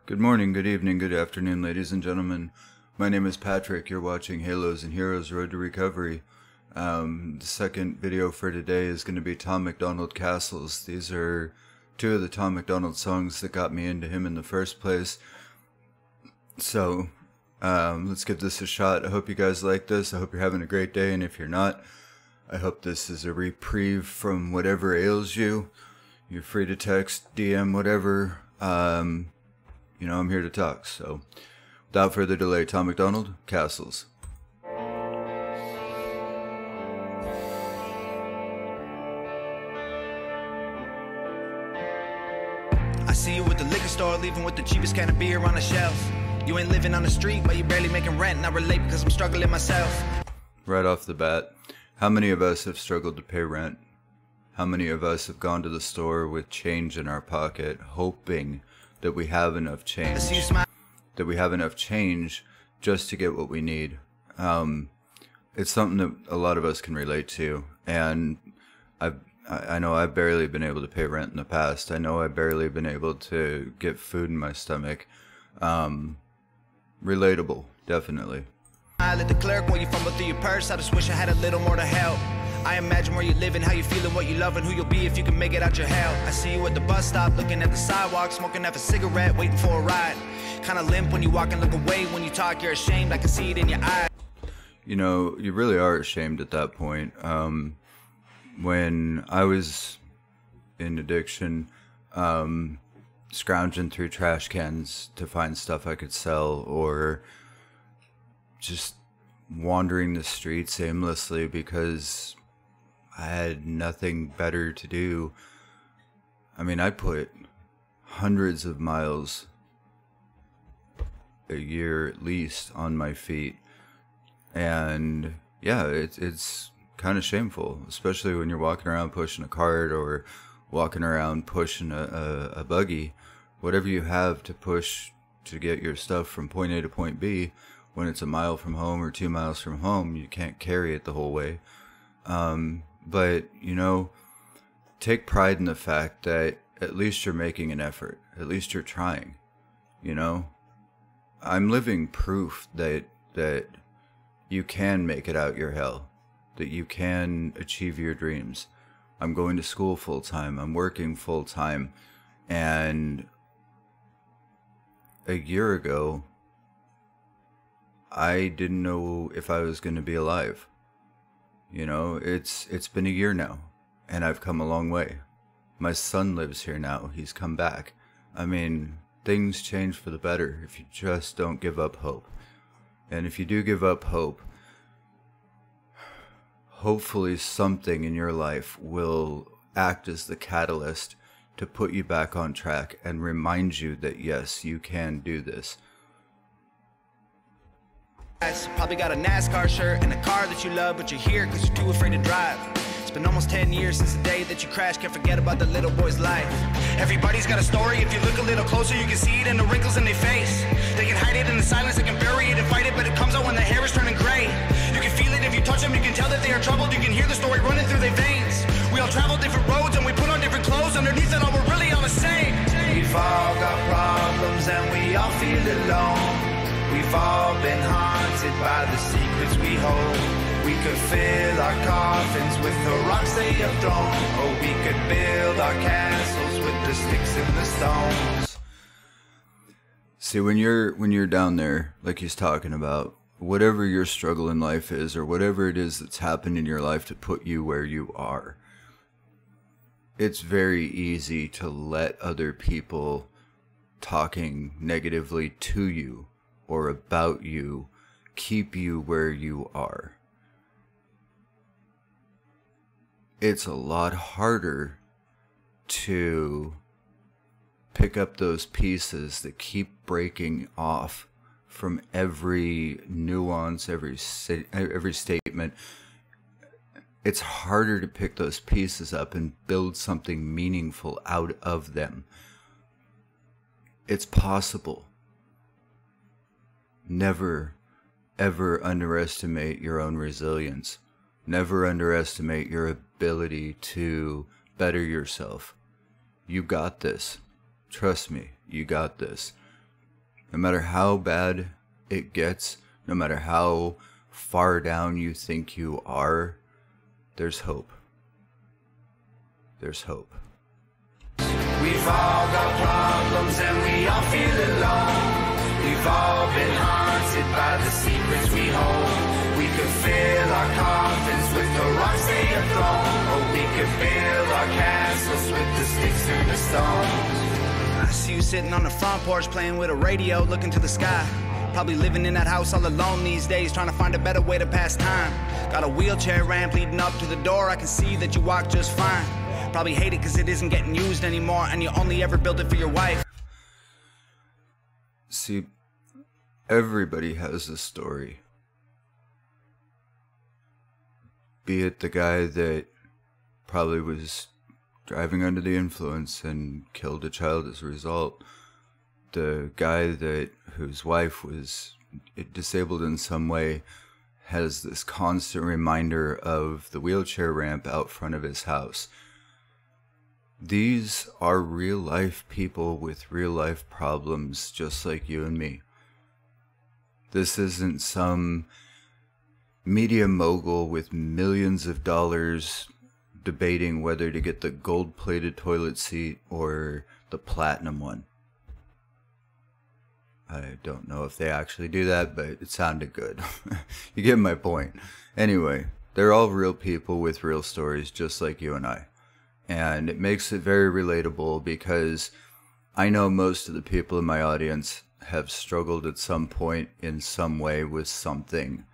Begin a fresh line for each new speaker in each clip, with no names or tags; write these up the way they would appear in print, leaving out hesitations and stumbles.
Good morning, good evening, good afternoon, ladies and gentlemen. My name is Patrick. You're watching Halos and Heroes Road to Recovery. The second video for today is going to be Tom Macdonald Castles. These are two of the Tom Macdonald songs that got me into him in the first place. So, let's give this a shot. I hope you guys like this. I hope you're having a great day, and if you're not, I hope this is a reprieve from whatever ails you. You're free to text, DM, whatever. You know, I'm here to talk, so without further delay, Tom Macdonald, Castles.
I see you with the liquor store, leaving with the cheapest can of beer on the shelf. You ain't living on the street, but you barely making rent, and I relate because I'm struggling myself.
Right off the bat, how many of us have struggled to pay rent? How many of us have gone to the store with change in our pocket, hoping that we have enough change, just to get what we need? It's something that a lot of us can relate to, and I know I've barely been able to pay rent in the past. I know I've barely been able to get food in my stomach. Relatable, definitely.
I let the clerk while you fumble through your purse. I just wish I had a little more to help. I imagine where you're living, how you feeling, what you love, and who you'll be if you can make it out your hell. I see you at the bus stop, looking at the sidewalk, smoking half a cigarette, waiting for a ride. Kinda limp when you walk and look away. When you talk, you're ashamed, I can see it in your eyes.
You know, you really are ashamed at that point. When I was in addiction, scrounging through trash cans to find stuff I could sell, or just wandering the streets aimlessly because I had nothing better to do. I mean, I put hundreds of miles a year at least on my feet, and yeah, it's kind of shameful, especially when you're walking around pushing a cart or walking around pushing a buggy, whatever you have to push to get your stuff from point A to point B. When it's a mile from home or 2 miles from home, you can't carry it the whole way. But, you know, take pride in the fact that at least you're making an effort. At least you're trying, you know? I'm living proof that you can make it out your hell, that you can achieve your dreams. I'm going to school full time. I'm working full time. And a year ago, I didn't know if I was going to be alive. You know, it's been a year now, and I've come a long way. My son lives here now. He's come back. I mean, things change for the better if you just don't give up hope. And if you do give up hope, hopefully something in your life will act as the catalyst to put you back on track and remind you that yes, you can do this.
Probably got a NASCAR shirt and a car that you love, but you're here because you're too afraid to drive. It's been almost 10 years since the day that you crashed. Can't forget about the little boy's life. Everybody's got a story. If you look a little closer, you can see it in the wrinkles in their face. They can hide it in the silence, they can bury it and fight it, but it comes out when the hair is turning gray. You can feel it if you touch them. You can tell that they are troubled. You can hear the story running through their veins. We all travel different roads and we put on different clothes. Underneath it all, we're really all the same. We've all got problems and we all feel alone. We've all been haunted by the secrets we hold. We could fill our coffins with the rocks they have thrown, or we could build our castles with the sticks and the stones.
See, when you're down there, like he's talking about, whatever your struggle in life is, or whatever it is that's happened in your life to put you where you are, it's very easy to let other people talking negatively to you or about you keep you where you are. It's a lot harder to pick up those pieces that keep breaking off from every nuance, every statement. It's harder to pick those pieces up and build something meaningful out of them. It's possible. Never, ever underestimate your own resilience. Never underestimate your ability to better yourself. You got this. Trust me, you got this. No matter how bad it gets, no matter how far down you think you are, there's hope. There's hope.
We've all got problems and we all feel alone. We've all been haunted by the secrets we hold. We could fill our coffins with the rocks they have thrown, or we could build our castles with the sticks and the stones. I see you sitting on the front porch playing with a radio, looking to the sky. Probably living in that house all alone these days, trying to find a better way to pass time. Got a wheelchair ramp leading up to the door, I can see that you walk just fine. Probably hate it cause it isn't getting used anymore, and you only ever built it for your wife.
See, everybody has a story. Be it the guy that probably was driving under the influence and killed a child as a result. The guy whose wife was disabled in some way has this constant reminder of the wheelchair ramp out front of his house. These are real life people with real life problems just like you and me. This isn't some media mogul with millions of dollars debating whether to get the gold-plated toilet seat or the platinum one. I don't know if they actually do that, but it sounded good. You get my point. Anyway, they're all real people with real stories just like you and I. And it makes it very relatable because I know most of the people in my audience have struggled at some point in some way with something.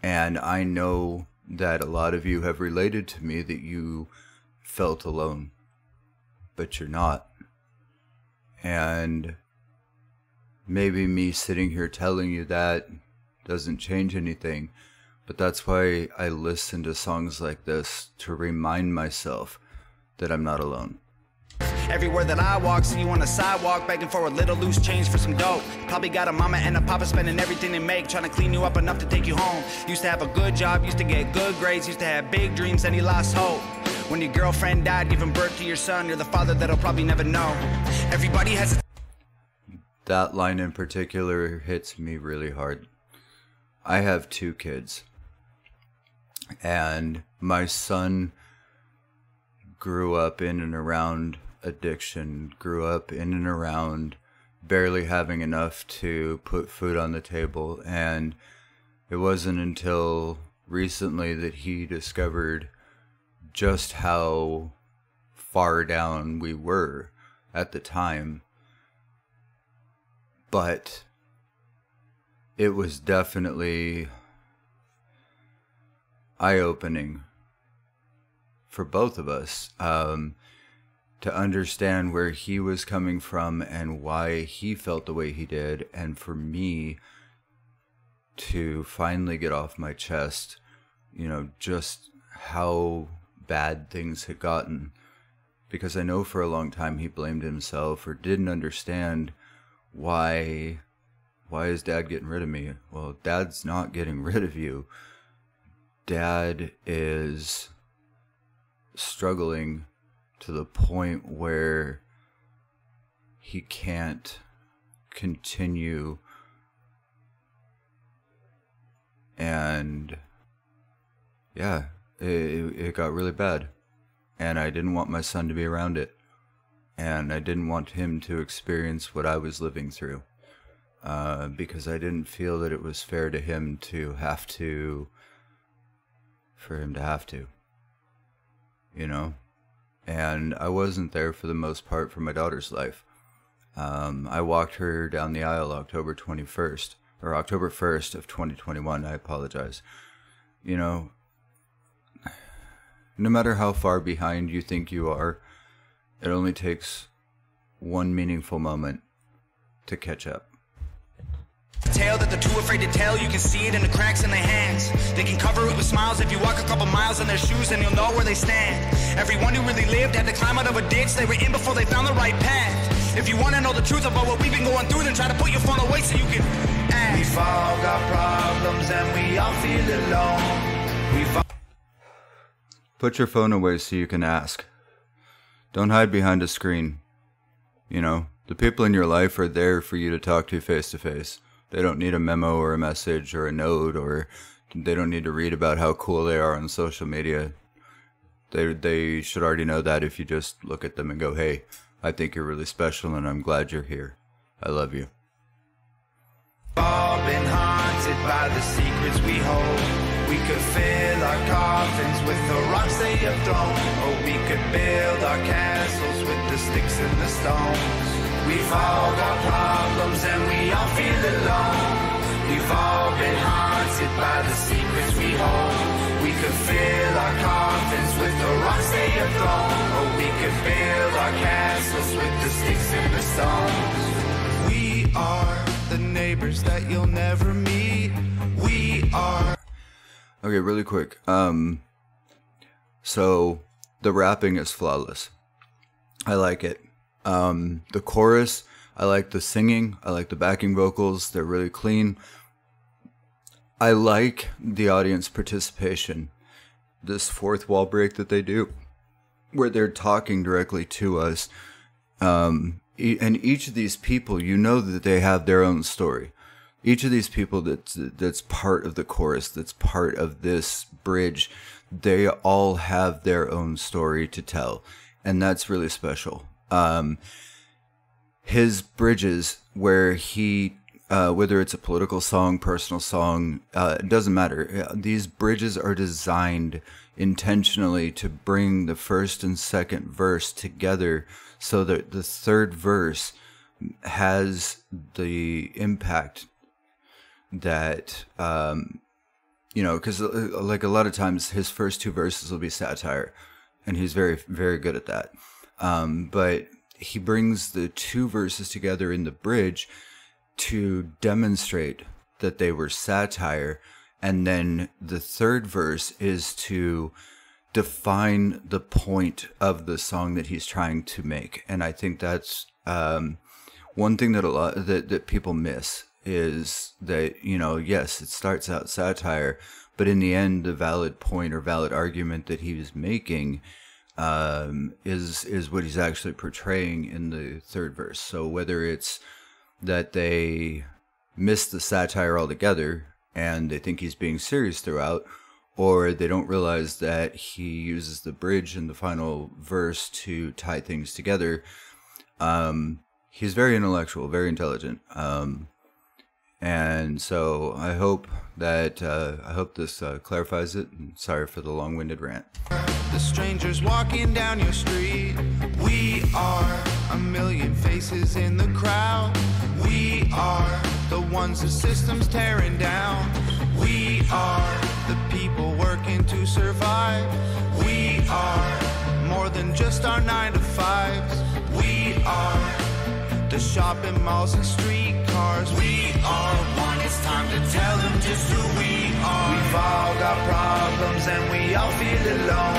And I know that a lot of you have related to me that you felt alone, but you're not. And maybe me sitting here telling you that doesn't change anything, but that's why I listen to songs like this to remind myself that I'm not alone.
Everywhere that I walk, see you on the sidewalk begging for a little loose change for some dope. Probably got a mama and a papa spending everything they make, trying to clean you up enough to take you home. Used to have a good job, used to get good grades, used to have big dreams, and he lost hope. When your girlfriend died giving birth to your son, you're the father that'll probably never know. Everybody has a...
That line in particular hits me really hard. I have 2 kids, and my son grew up in and around addiction, grew up in and around barely having enough to put food on the table, and it wasn't until recently that he discovered just how far down we were at the time. But it was definitely eye-opening for both of us to understand where he was coming from and why he felt the way he did, and for me to finally get off my chest, you know, just how bad things had gotten. Because I know for a long time he blamed himself or didn't understand why is Dad getting rid of me? Well, Dad's not getting rid of you. Dad is struggling to the point where he can't continue, and yeah, it got really bad, and I didn't want my son to be around it, and I didn't want him to experience what I was living through, because I didn't feel that it was fair to him to have to, you know. And I wasn't there for the most part for my daughter's life. I walked her down the aisle October 1st of 2021. I apologize. You know, no matter how far behind you think you are, it only takes one meaningful moment to catch up.
Tale that they're too afraid to tell, you can see it in the cracks in their hands. They can cover it with smiles if you walk a couple miles in their shoes, and you'll know where they stand. Everyone who really lived had to climb out of a ditch they were in before they found the right path. If you want to know the truth about what we've been going through, then try to put your phone away so you can ask. We've all got problems and we all feel alone. We've all...
Put your phone away so you can ask. Don't hide behind a screen. You know, The people in your life are there for you to talk to face. They don't need a memo or a message or a note, or they don't need to read about how cool they are on social media. They should already know that if you just look at them and go, hey, I think you're really special and I'm glad you're here. I love you.
All been haunted by the secrets we hold. We could fill our coffins with the rocks they have thrown, or we could build our castles with the sticks and the stones. We've all got problems and we all feel alone. We've all been haunted by the secrets we hold. We could fill our coffins with the rocks they have thrown, or we could build our castles with the sticks and the stones. We are the neighbors that you'll never meet. We are...
Okay, really quick. So the rapping is flawless. I like it. The chorus, I like the singing. I like the backing vocals. They're really clean. I like the audience participation. This fourth wall break that they do, where they're talking directly to us. And each of these people, you know that they have their own story. Each of these people that's part of the chorus, that's part of this bridge, they all have their own story to tell. And that's really special. His bridges, where he, whether it's a political song, personal song, it doesn't matter. These bridges are designed intentionally to bring the first and second verse together so that the third verse has the impact that, because like a lot of times his first two verses will be satire, and he's very, very good at that. But he brings the two verses together in the bridge to demonstrate that they were satire, and then the third verse is to define the point of the song that he's trying to make. And I think that's one thing that people miss, is that, yes, it starts out satire, but in the end, the valid point or valid argument that he was making is what he's actually portraying in the third verse. So whether it's that they miss the satire altogether and they think he's being serious throughout, or they don't realize that he uses the bridge in the final verse to tie things together, he's very intellectual, very intelligent. And so I hope that this clarifies it. And sorry for the long-winded rant.
The strangers walking down your street. We are a million faces in the crowd. We are the ones the system's tearing down. We are the people working to survive. We are more than just our 9 to 5s. We are the shopping malls and streetcars. We are one. It's time to tell them just who we are. We've all got problems and we all feel alone.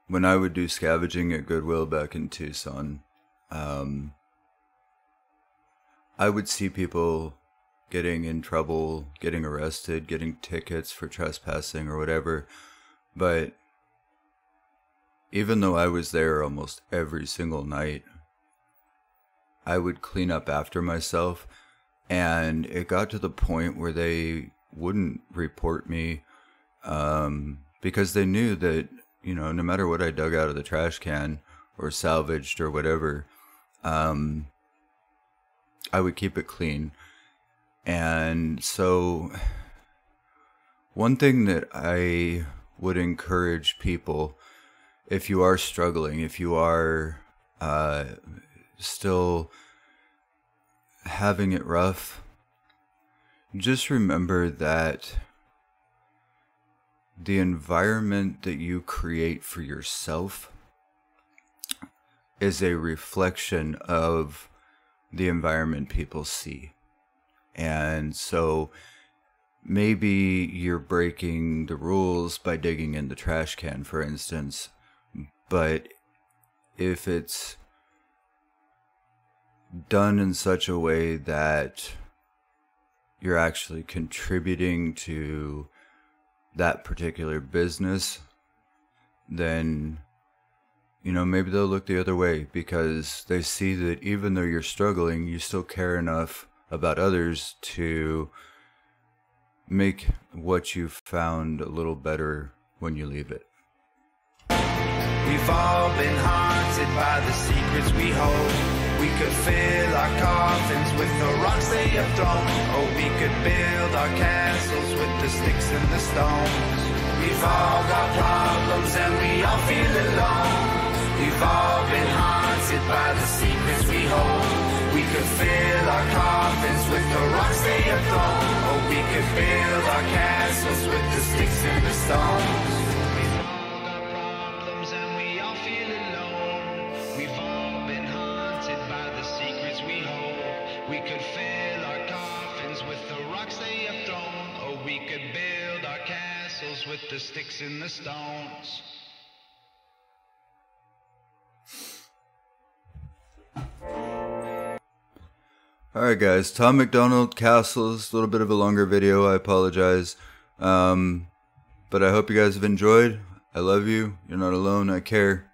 When I would do scavenging at Goodwill back in Tucson, I would see people getting in trouble, getting arrested, getting tickets for trespassing or whatever. But even though I was there almost every single night, I would clean up after myself. And it got to the point where they wouldn't report me because they knew that, no matter what I dug out of the trash can or salvaged or whatever, I would keep it clean. And so one thing that I would encourage people, if you are struggling, if you are still having it rough, just remember that the environment that you create for yourself is a reflection of the environment people see. And so maybe you're breaking the rules by digging in the trash can, for instance, but if it's done in such a way that you're actually contributing to that particular business, then, you know, maybe they'll look the other way, because they see that even though you're struggling, you still care enough about others to make what you've found a little better when you leave it.
We've all been haunted by the secrets we hold. We could fill our coffins with the rocks they have thrown, or we could build our castles with the sticks and the stones. We've all got problems and we all feel alone. We've all been haunted by the secrets we hold. We could fill our coffins with the rocks they have thrown, or we could build our castles with the sticks and the stones. We've all got problems and we all feel alone. We've all been haunted by the secrets we hold. We could fill our coffins with the rocks they have thrown, or we could build our castles with the sticks and the stones.
Alright guys, Tom Macdonald, Castles, a little bit of a longer video, I apologize. But I hope you guys have enjoyed. I love you, you're not alone, I care.